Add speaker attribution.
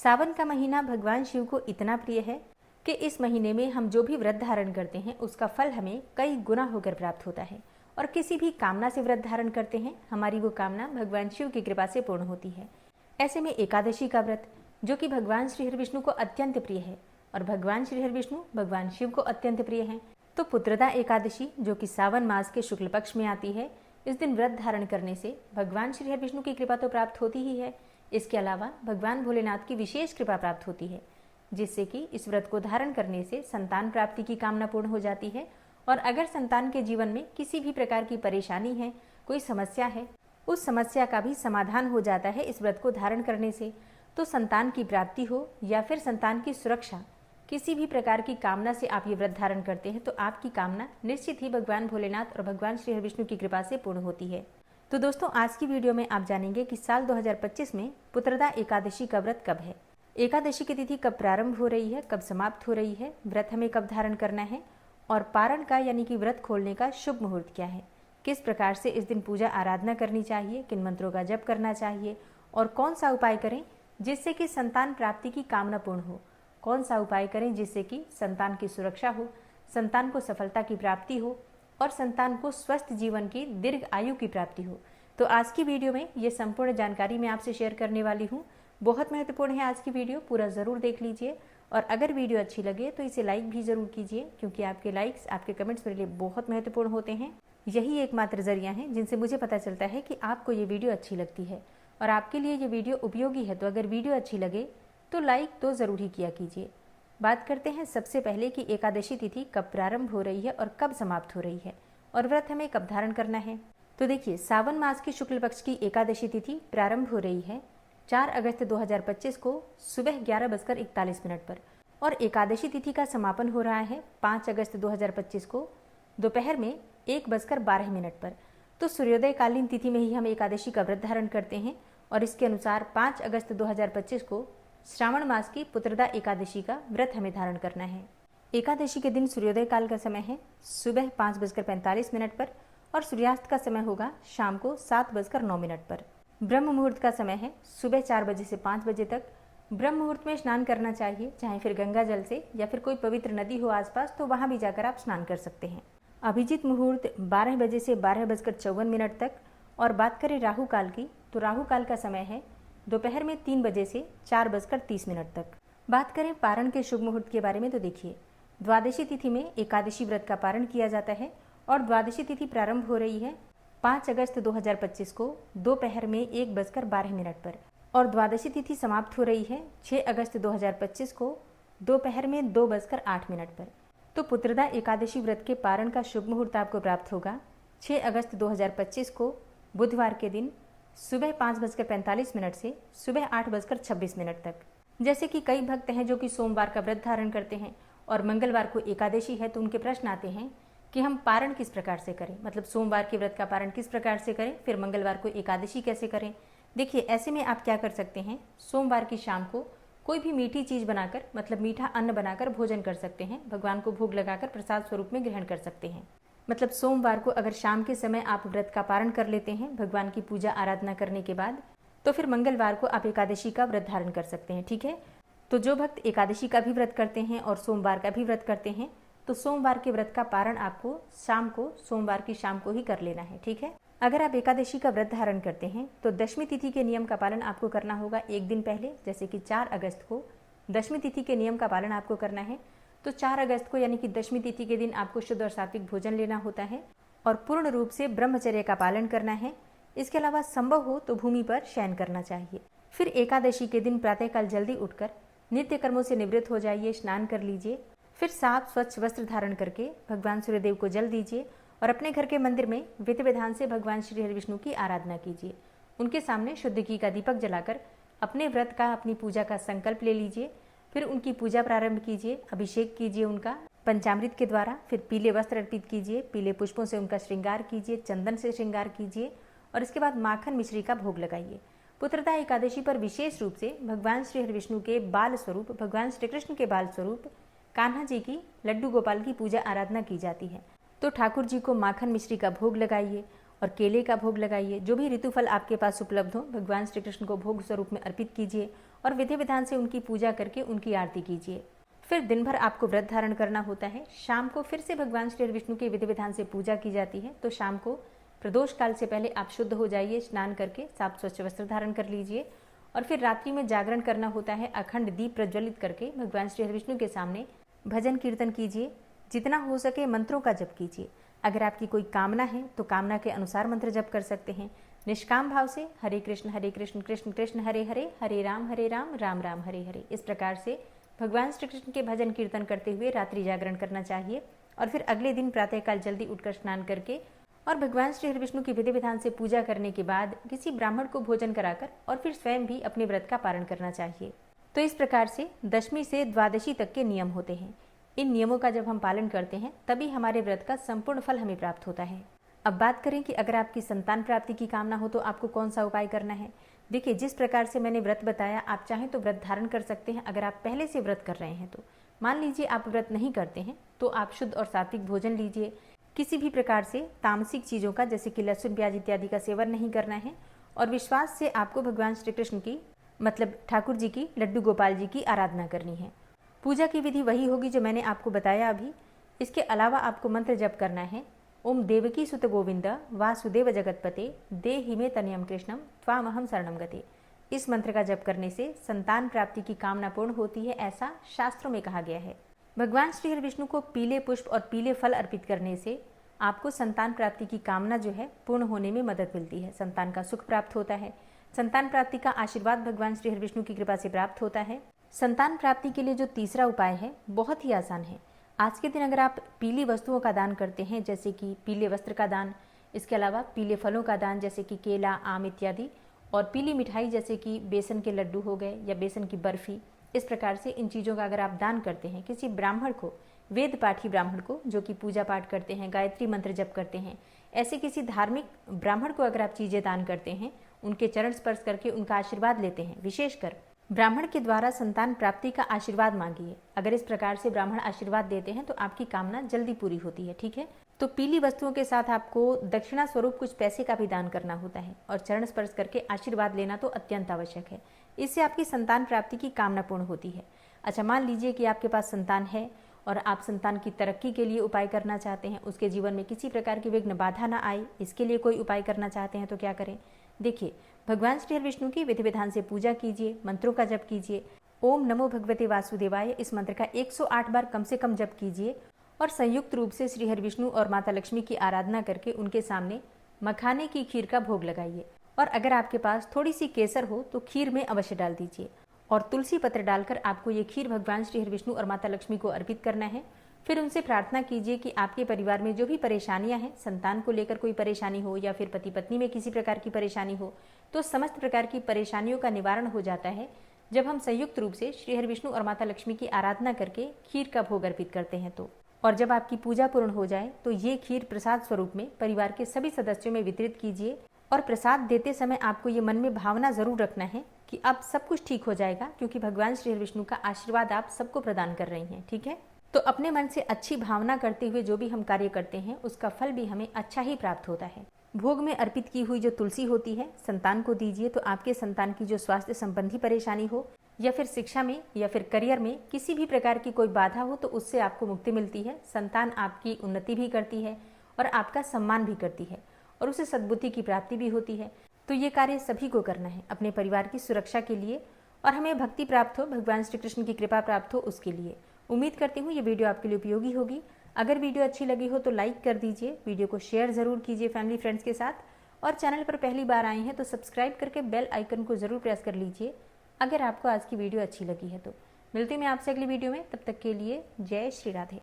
Speaker 1: सावन का महीना भगवान शिव को इतना प्रिय है कि इस महीने में हम जो भी व्रत धारण करते हैं उसका फल हमें कई गुना होकर प्राप्त होता है। और किसी भी कामना से व्रत धारण करते हैं, हमारी वो कामना भगवान शिव की कृपा से पूर्ण होती है। ऐसे में एकादशी का व्रत, जो कि भगवान श्री हरि विष्णु को अत्यंत प्रिय है और भगवान श्री हरि विष्णु भगवान शिव को अत्यंत प्रिय हैं, तो पुत्रदा एकादशी, जो कि सावन मास के शुक्ल पक्ष में आती है, इस दिन व्रत धारण करने से भगवान श्री हरि विष्णु की कृपा तो प्राप्त होती ही है, इसके अलावा भगवान भोलेनाथ की विशेष कृपा प्राप्त होती है, जिससे कि इस व्रत को धारण करने से संतान प्राप्ति की कामना पूर्ण हो जाती है। और अगर संतान के जीवन में किसी भी प्रकार की परेशानी है, कोई समस्या है, उस समस्या का भी समाधान हो जाता है इस व्रत को धारण करने से। तो संतान की प्राप्ति हो या फिर संतान की सुरक्षा, किसी भी प्रकार की कामना से आप ये व्रत धारण करते हैं तो आपकी कामना निश्चित ही भगवान भोलेनाथ और भगवान श्री हरि विष्णु की कृपा से पूर्ण होती है। तो दोस्तों, आज की वीडियो में आप जानेंगे कि साल 2025 में पुत्रदा एकादशी का व्रत कब है, एकादशी की तिथि कब प्रारंभ हो रही है, कब समाप्त हो रही है, व्रत हमें कब धारण करना है और पारण का यानी कि व्रत खोलने का शुभ मुहूर्त क्या है, किस प्रकार से इस दिन पूजा आराधना करनी चाहिए, किन मंत्रों का जप करना चाहिए और कौन सा उपाय करें जिससे कि संतान प्राप्ति की कामना पूर्ण हो, कौन सा उपाय करें जिससे कि संतान की सुरक्षा हो, संतान को सफलता की प्राप्ति हो और संतान को स्वस्थ जीवन की दीर्घ आयु की प्राप्ति हो। तो आज की वीडियो में ये संपूर्ण जानकारी मैं आपसे शेयर करने वाली हूँ। बहुत महत्वपूर्ण है आज की वीडियो, पूरा ज़रूर देख लीजिए और अगर वीडियो अच्छी लगे तो इसे लाइक भी ज़रूर कीजिए, क्योंकि आपके लाइक्स, आपके कमेंट्स मेरे लिए बहुत महत्वपूर्ण होते हैं। यही एकमात्र जरिया है जिनसे मुझे पता चलता है कि आपको ये वीडियो अच्छी लगती है और आपके लिए ये वीडियो उपयोगी है। तो अगर वीडियो अच्छी लगे तो लाइक तो ज़रूर ही किया कीजिए। बात करते हैं सबसे पहले कि एकादशी तिथि कब प्रारंभ हो रही है और कब समाप्त हो रही है और व्रत हमें कब धारण करना है। तो देखिए, सावन मास की शुक्ल पक्ष की एकादशी तिथि प्रारंभ हो रही है 4 अगस्त 2025 को सुबह 11:41 पर और एकादशी तिथि का समापन हो रहा है 5 अगस्त 2025 को दोपहर में 1:12 पर। तो सूर्योदय कालीन तिथि में ही हम एकादशी का व्रत धारण करते हैं और इसके अनुसार 5 अगस्त 2025 को श्रावण मास की पुत्रदा एकादशी का व्रत हमें धारण करना है। एकादशी के दिन सूर्योदय काल का समय है सुबह 5:45 पर और सूर्यास्त का समय होगा शाम को 7:09 पर। ब्रह्म मुहूर्त का समय है सुबह 4 बजे से 5 बजे तक। ब्रह्म मुहूर्त में स्नान करना चाहिए, चाहे फिर गंगा जल से या फिर कोई पवित्र नदी हो आसपास तो वहां भी जाकर आप स्नान कर सकते हैं। अभिजीत मुहूर्त 12 बजे से 12:54 तक। और बात करें राहु काल की, तो राहु काल का समय है दोपहर में 3 बजे से 4:30 तक। बात करें पारण के शुभ मुहूर्त के बारे में, तो देखिए, द्वादशी तिथि में एकादशी व्रत का पारण किया जाता है और द्वादशी तिथि प्रारंभ हो रही है 5 अगस्त 2025 को दोपहर में 1:12 पर और द्वादशी तिथि समाप्त हो रही है 6 अगस्त 2025 को दोपहर में 2:08 पर। तो पुत्रदा एकादशी व्रत के पारण का शुभ मुहूर्त आपको प्राप्त होगा 6 अगस्त 2025 को बुधवार के दिन सुबह 5:45 से सुबह 8:26 तक। जैसे कि कई भक्त हैं जो कि सोमवार का व्रत धारण करते हैं और मंगलवार को एकादशी है, तो उनके प्रश्न आते हैं कि हम पारण किस प्रकार से करें, मतलब सोमवार के व्रत का पारण किस प्रकार से करें, फिर मंगलवार को एकादशी कैसे करें। देखिए, ऐसे में आप क्या कर सकते हैं, सोमवार की शाम को कोई भी मीठी चीज़ बनाकर, मतलब मीठा अन्न बनाकर भोजन कर सकते हैं, भगवान को भोग लगाकर प्रसाद स्वरूप में ग्रहण कर सकते हैं। मतलब सोमवार को अगर शाम के समय आप व्रत का पारण कर लेते हैं भगवान की पूजा आराधना करने के बाद, तो फिर मंगलवार को आप एकादशी का व्रत धारण कर सकते हैं। ठीक है, तो जो भक्त एकादशी का भी व्रत करते हैं और सोमवार का भी व्रत करते हैं, तो सोमवार के व्रत का पारण आपको शाम को, सोमवार की शाम को ही कर लेना है। ठीक है, अगर आप एकादशी का व्रत धारण करते हैं तो दशमी तिथि के नियम का पालन आपको करना होगा एक दिन पहले, जैसे कि 4 अगस्त को दशमी तिथि के नियम का पालन आपको करना है। तो 4 अगस्त को यानी कि दशमी तिथि के दिन आपको शुद्ध और सात्विक भोजन लेना होता है और पूर्ण रूप से ब्रह्मचर्य का पालन करना है। इसके अलावा संभव हो तो भूमि पर शयन करना चाहिए। फिर एकादशी के दिन प्रातःकाल जल्दी उठकर नित्य कर्मों से निवृत्त हो जाइए, स्नान कर लीजिए। फिर साफ स्वच्छ वस्त्र धारण करके भगवान सूर्यदेव को जल दीजिए और अपने घर के मंदिर में विधि विधान से भगवान श्री हरि विष्णु की आराधना कीजिए। उनके सामने शुद्ध घी का दीपक जलाकर अपने व्रत का, अपनी पूजा का संकल्प ले लीजिए। फिर उनकी पूजा प्रारंभ कीजिए, अभिषेक कीजिए उनका पंचामृत के द्वारा। फिर पीले वस्त्र अर्पित कीजिए, पीले पुष्पों से उनका श्रृंगार कीजिए, चंदन से श्रृंगार कीजिए और इसके बाद माखन मिश्री का भोग लगाइए। पुत्रदा एकादशी पर विशेष रूप से भगवान श्री हरि विष्णु के बाल स्वरूप, भगवान श्री कृष्ण के बाल स्वरूप कान्हा जी की, लड्डू गोपाल की पूजा आराधना की जाती है। तो ठाकुर जी को माखन मिश्री का भोग लगाइए और केले का भोग लगाइए। जो भी ऋतुफल आपके पास उपलब्ध हो भगवान श्री कृष्ण को भोग स्वरूप में अर्पित कीजिए और विधि विधान से उनकी पूजा करके उनकी आरती कीजिए। फिर दिन भर आपको व्रत धारण करना होता है। शाम को फिर से भगवान श्री विष्णु के विधि विधान से पूजा की जाती है। तो शाम को प्रदोष काल से पहले आप शुद्ध हो जाइए, स्नान करके साफ स्वच्छ वस्त्र धारण कर लीजिए और फिर रात्रि में जागरण करना होता है। अखंड दीप प्रज्वलित करके भगवान श्री विष्णु के सामने भजन कीर्तन कीजिए। जितना हो सके मंत्रों का जप कीजिए। अगर आपकी कोई कामना है तो कामना के अनुसार मंत्र जप कर सकते हैं। निष्काम भाव से हरे कृष्ण कृष्ण कृष्ण हरे हरे, हरे राम राम राम हरे हरे, इस प्रकार से भगवान श्री कृष्ण के भजन कीर्तन करते हुए रात्रि जागरण करना चाहिए। और फिर अगले दिन प्रातःकाल जल्दी उठकर स्नान करके और भगवान श्री विष्णु की विधि विधान से पूजा करने के बाद किसी ब्राह्मण को भोजन कराकर और फिर स्वयं भी अपने व्रत का पारण करना चाहिए। तो इस प्रकार से दशमी से द्वादशी तक के नियम होते हैं। इन नियमों का जब हम पालन करते हैं तभी हमारे व्रत का संपूर्ण फल हमें प्राप्त होता है। अब बात करें कि अगर आपकी संतान प्राप्ति की कामना हो तो आपको कौन सा उपाय करना है। देखिए, जिस प्रकार से मैंने व्रत बताया, आप चाहें तो व्रत धारण कर सकते हैं। अगर आप पहले से व्रत कर रहे हैं तो मान लीजिए आप व्रत नहीं करते हैं तो आप शुद्ध और सात्विक भोजन लीजिए। किसी भी प्रकार से तामसिक चीज़ों का जैसे कि लहसुन प्याज इत्यादि का सेवन नहीं करना है। और विश्वास से आपको भगवान श्री कृष्ण की मतलब ठाकुर जी की, लड्डू गोपाल जी की आराधना करनी है। पूजा की विधि वही होगी जो मैंने आपको बताया अभी। इसके अलावा आपको मंत्र जप करना है। ओम देवकी सुत गोविंद वासुदेव जगतपते देहि मे तनयम कृष्णम त्वामहम शरणम गते। इस मंत्र का जप करने से संतान प्राप्ति की कामना पूर्ण होती है, ऐसा शास्त्रों में कहा गया है। भगवान श्री विष्णु को पीले पुष्प और पीले फल अर्पित करने से आपको संतान प्राप्ति की कामना जो है पूर्ण होने में मदद मिलती है। संतान का सुख प्राप्त होता है। संतान प्राप्ति का आशीर्वाद भगवान श्री विष्णु की कृपा से प्राप्त होता है। संतान प्राप्ति के लिए जो तीसरा उपाय है बहुत ही आसान है। आज के दिन अगर आप पीली वस्तुओं का दान करते हैं जैसे कि पीले वस्त्र का दान, इसके अलावा पीले फलों का दान जैसे कि केला, आम इत्यादि, और पीली मिठाई जैसे कि बेसन के लड्डू हो गए या बेसन की बर्फी, इस प्रकार से इन चीज़ों का अगर आप दान करते हैं किसी ब्राह्मण को, वेद पाठी ब्राह्मण को जो कि पूजा पाठ करते हैं, गायत्री मंत्र जप करते हैं, ऐसे किसी धार्मिक ब्राह्मण को अगर आप चीज़ें दान करते हैं, उनके चरण स्पर्श करके उनका आशीर्वाद लेते हैं, विशेषकर ब्राह्मण के द्वारा संतान प्राप्ति का आशीर्वाद मांगिए। अगर इस प्रकार से ब्राह्मण आशीर्वाद देते हैं तो आपकी कामना जल्दी पूरी होती है। ठीक है, तो पीली वस्तुओं के साथ आपको दक्षिणा स्वरूप कुछ पैसे का भी दान करना होता है और चरण स्पर्श करके आशीर्वाद लेना तो अत्यंत आवश्यक है। इससे आपकी संतान प्राप्ति की कामना पूर्ण होती है। अच्छा, मान लीजिए कि आपके पास संतान है और आप संतान की तरक्की के लिए उपाय करना चाहते हैं, उसके जीवन में किसी प्रकार की विघ्न बाधा ना आए, इसके लिए कोई उपाय करना चाहते हैं तो क्या करें। देखिए, भगवान श्री विष्णु की विधि विधान से पूजा कीजिए, मंत्रों का जप कीजिए। ओम नमो भगवते वासुदेवाय इस मंत्र का 108 बार कम से कम जप कीजिए और संयुक्त रूप से श्री हरि विष्णु और माता लक्ष्मी की आराधना करके उनके सामने मखाने की खीर का भोग लगाइए। और अगर आपके पास थोड़ी सी केसर हो तो खीर में अवश्य डाल दीजिए और तुलसी पत्र डालकर आपको ये खीर भगवान श्री हरि विष्णु और माता लक्ष्मी को अर्पित करना है। फिर उनसे प्रार्थना कीजिए कि आपके परिवार में जो भी परेशानियां हैं, संतान को लेकर कोई परेशानी हो या फिर पति पत्नी में किसी प्रकार की परेशानी हो, तो समस्त प्रकार की परेशानियों का निवारण हो जाता है जब हम संयुक्त रूप से श्री हरि विष्णु और माता लक्ष्मी की आराधना करके खीर का भोग अर्पित करते हैं तो। और जब आपकी पूजा पूर्ण हो जाए तो ये खीर प्रसाद स्वरूप में परिवार के सभी सदस्यों में वितरित कीजिए। और प्रसाद देते समय आपको ये मन में भावना जरूर रखना है कि अब सब कुछ ठीक हो जाएगा, क्योंकि भगवान श्री हरि विष्णु का आशीर्वाद आप सबको प्रदान कर रही हैं। ठीक है, तो अपने मन से अच्छी भावना करते हुए जो भी हम कार्य करते हैं उसका फल भी हमें अच्छा ही प्राप्त होता है। भोग में अर्पित की हुई जो तुलसी होती है संतान को दीजिए, तो आपके संतान की जो स्वास्थ्य संबंधी परेशानी हो या फिर शिक्षा में या फिर करियर में किसी भी प्रकार की कोई बाधा हो तो उससे आपको मुक्ति मिलती है। संतान आपकी उन्नति भी करती है और आपका सम्मान भी करती है और उसे सद्बुद्धि की प्राप्ति भी होती है। तो ये कार्य सभी को करना है अपने परिवार की सुरक्षा के लिए और हमें भक्ति प्राप्त हो, भगवान श्री कृष्ण की कृपा प्राप्त हो उसके लिए। उम्मीद करती हूँ ये वीडियो आपके लिए उपयोगी होगी। अगर वीडियो अच्छी लगी हो तो लाइक कर दीजिए, वीडियो को शेयर ज़रूर कीजिए फैमिली फ्रेंड्स के साथ, और चैनल पर पहली बार आए हैं तो सब्सक्राइब करके बेल आइकन को ज़रूर प्रेस कर लीजिए अगर आपको आज की वीडियो अच्छी लगी है तो। मिलती मैं आपसे अगली वीडियो में, तब तक के लिए जय श्री राधे।